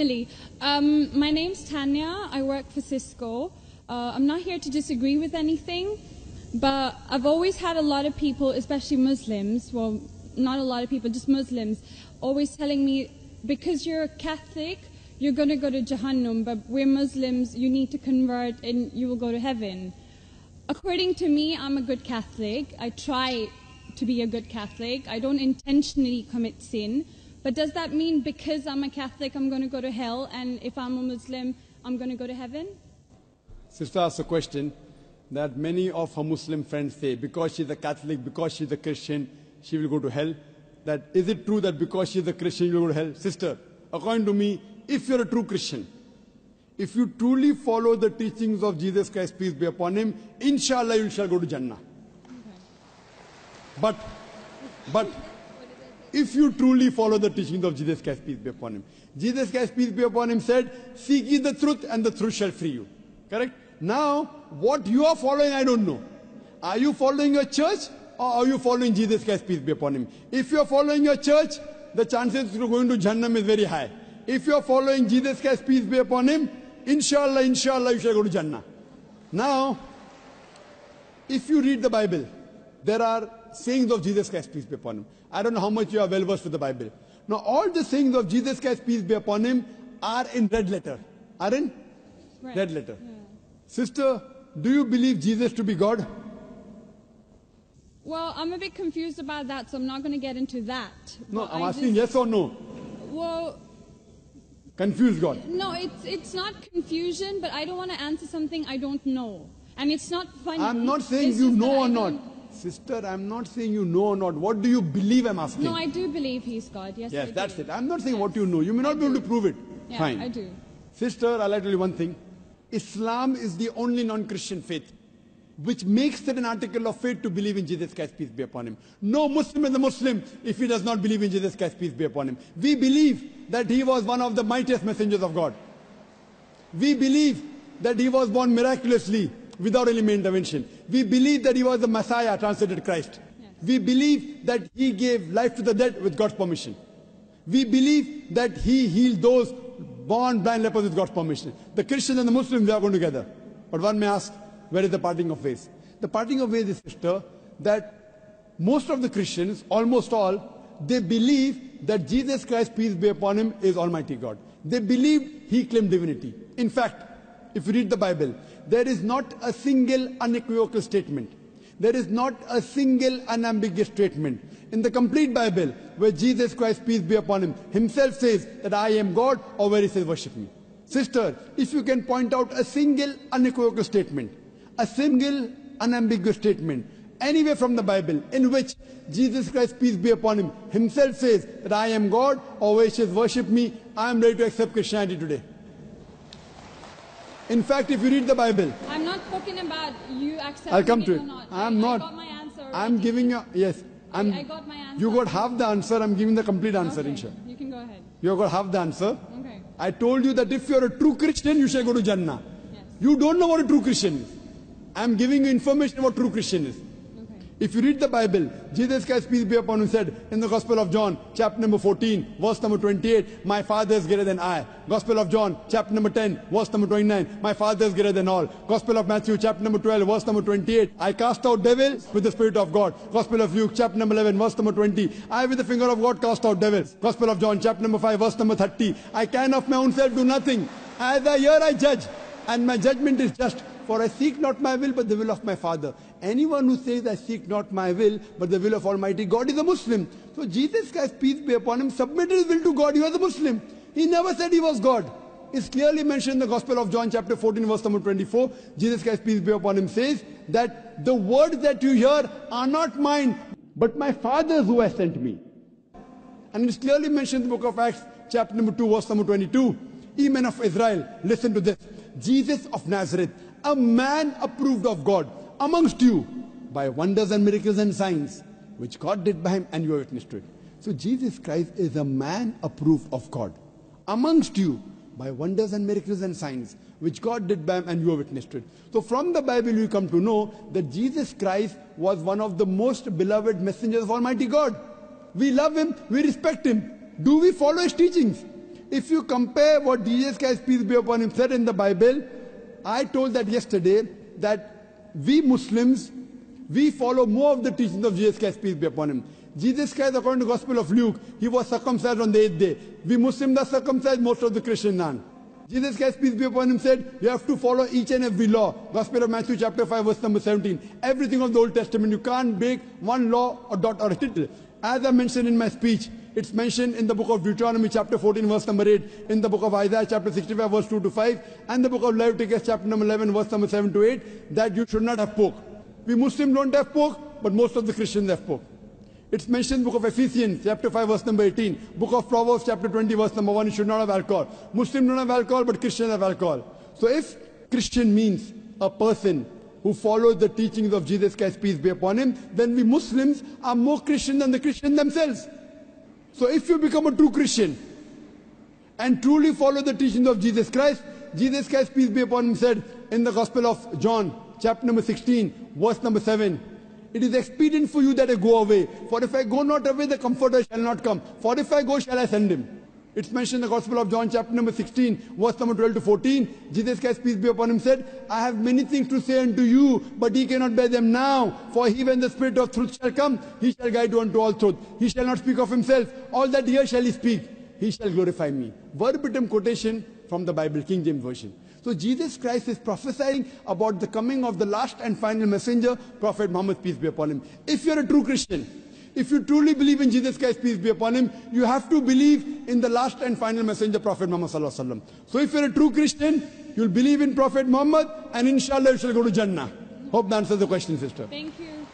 finally. My name's Tanya. I work for Cisco. I'm not here to disagree with anything, but I've always had a lot of people, especially Muslims, well, not a lot of people, just Muslims, always telling me, because you're a Catholic, you're going to go to Jahannam, but we're Muslims, you need to convert and you will go to heaven. According to me, I'm a good Catholic. I try to be a good Catholic. I don't intentionally commit sin. But does that mean because I'm a Catholic, I'm going to go to hell, and if I'm a Muslim, I'm going to go to heaven? Sister asked a question that many of her Muslim friends say, because she's a Catholic, because she's a Christian, she will go to hell. That is it true that because she's a Christian, you will go to hell? Sister, according to me, if you're a true Christian, if you truly follow the teachings of Jesus Christ, peace be upon him, inshallah you shall go to Jannah. Okay. But if you truly follow the teachings of Jesus Christ, peace be upon him, Jesus Christ, peace be upon him, said, seek ye the truth and the truth shall free you. Correct? Now, what you are following, I don't know. Are you following your church or are you following Jesus Christ, peace be upon him? If you are following your church, the chances of going to Jannah is very high. If you are following Jesus Christ, peace be upon him, inshallah, you shall go to Jannah. Now, if you read the Bible, there are sayings of Jesus Christ, peace be upon him. I don't know how much you are well versed with the Bible. Now, all the sayings of Jesus Christ, peace be upon him, are in red letter. Are in red letter. Yeah. Sister, do you believe Jesus to be God? Well, I'm a bit confused about that, so I'm not going to get into that. No, I'm asking yes or no. Well, confused God. No, it's not confusion, but I don't want to answer something I don't know. And it's not funny. I'm not saying you know or not. Sister, I'm not saying you know or not. What do you believe I'm asking? No, I do believe he's God. Yes, yes, that's it. I'm not saying what you know. You may not be able to prove it. Yeah, fine. I do. Sister, I'll tell you one thing. Islam is the only non-Christian faith which makes it an article of faith to believe in Jesus Christ, peace be upon him. No Muslim is a Muslim if he does not believe in Jesus Christ, peace be upon him. We believe that he was one of the mightiest messengers of God. We believe that he was born miraculously without any intervention. We believe that he was the Messiah, translated Christ. Yes. We believe that he gave life to the dead with God's permission. We believe that he healed those born blind lepers with God's permission. The Christians and the Muslims, they are going together. But one may ask, where is the parting of ways? The parting of ways is, sister, that most of the Christians, almost all, they believe that Jesus Christ, peace be upon him, is Almighty God. They believe he claimed divinity. In fact, if you read the Bible, there is not a single unequivocal statement. There is not a single unambiguous statement in the complete Bible where Jesus Christ, peace be upon him, himself says that I am God, or where he says worship me. Sister, if you can point out a single unequivocal statement, a single unambiguous statement, anywhere from the Bible in which Jesus Christ, peace be upon him, himself says that I am God, or where he says worship me, I am ready to accept Christianity today. In fact, if you read the Bible, I'm not talking about you accepting I'll come to it. Or not. I'm not. I got my answer already. I'm giving you, yes. I got my answer. You got half the answer, I'm giving the complete answer, okay. inshallah. You can go ahead. You got half the answer. Okay. I told you that if you're a true Christian, you shall go to Jannah. Yes. You don't know what a true Christian is. I'm giving you information about true Christian is. If you read the Bible, Jesus Christ, peace be upon him, said in the Gospel of John, chapter number 14, verse number 28, my Father is greater than I. Gospel of John, chapter number 10, verse number 29, my Father is greater than all. Gospel of Matthew, chapter number 12, verse number 28, I cast out devils with the Spirit of God. Gospel of Luke, chapter number 11, verse number 20, I with the finger of God cast out devils. Gospel of John, chapter number 5, verse number 30, I can of my own self do nothing. As I hear, I judge, and my judgment is just. For I seek not my will, but the will of my Father. Anyone who says, I seek not my will, but the will of Almighty God is a Muslim. So Jesus Christ, peace be upon him, submitted his will to God. He was a Muslim. He never said he was God. It's clearly mentioned in the Gospel of John, chapter 14, verse number 24. Jesus Christ, peace be upon him, says that the words that you hear are not mine, but my Father's who has sent me. And it's clearly mentioned in the book of Acts, chapter number 2, verse number 22. Ye men of Israel, listen to this. Jesus of Nazareth, a man approved of God amongst you by wonders and miracles and signs, which God did by him, and you are witness to it. So Jesus Christ is a man approved of God amongst you by wonders and miracles and signs, which God did by him, and you are witness to it. So from the Bible you come to know that Jesus Christ was one of the most beloved messengers of Almighty God. We love him, we respect him. Do we follow his teachings? If you compare what Jesus Christ, peace be upon him, said in the Bible, I told that yesterday, that we Muslims, we follow more of the teachings of Jesus Christ, peace be upon him. Jesus Christ, according to the Gospel of Luke, he was circumcised on the 8th day. We Muslims are circumcised, most of the Christians aren't. Jesus Christ, peace be upon him, said, you have to follow each and every law. Gospel of Matthew chapter 5, verse number 17. Everything of the Old Testament, you can't break one law or dot or a tittle. As I mentioned in my speech, it's mentioned in the book of Deuteronomy chapter 14, verse number 8, in the book of Isaiah chapter 65, verse 2 to 5, and the book of Leviticus chapter number 11, verse number 7 to 8, that you should not have pork. We Muslims don't have pork, but most of the Christians have pork. It's mentioned in the book of Ephesians chapter 5, verse number 18, book of Proverbs chapter 20, verse number 1, you should not have alcohol. Muslims don't have alcohol, but Christians have alcohol. So if Christian means a person who follows the teachings of Jesus Christ, peace be upon him, then we Muslims are more Christian than the Christians themselves. So if you become a true Christian and truly follow the teachings of Jesus Christ, peace be upon him, said in the Gospel of John, chapter number 16, verse number 7, it is expedient for you that I go away. For if I go not away, the Comforter shall not come. For if I go, shall I send him. It's mentioned in the Gospel of John, chapter number 16, verse number 12 to 14. Jesus Christ, peace be upon him, said, I have many things to say unto you, but ye cannot bear them now. For he, when the Spirit of truth shall come, he shall guide you unto all truth. He shall not speak of himself. All that here shall he speak. He shall glorify me. Verbatim quotation from the Bible, King James Version. So Jesus Christ is prophesying about the coming of the last and final messenger, Prophet Muhammad, peace be upon him. If you're a true Christian, if you truly believe in Jesus Christ, peace be upon him, you have to believe in the last and final messenger, Prophet Muhammad sallallahu alaihi wasallam. So if you're a true Christian, you'll believe in Prophet Muhammad, and inshallah you shall go to Jannah. Hope that answers the question, sister. Thank you.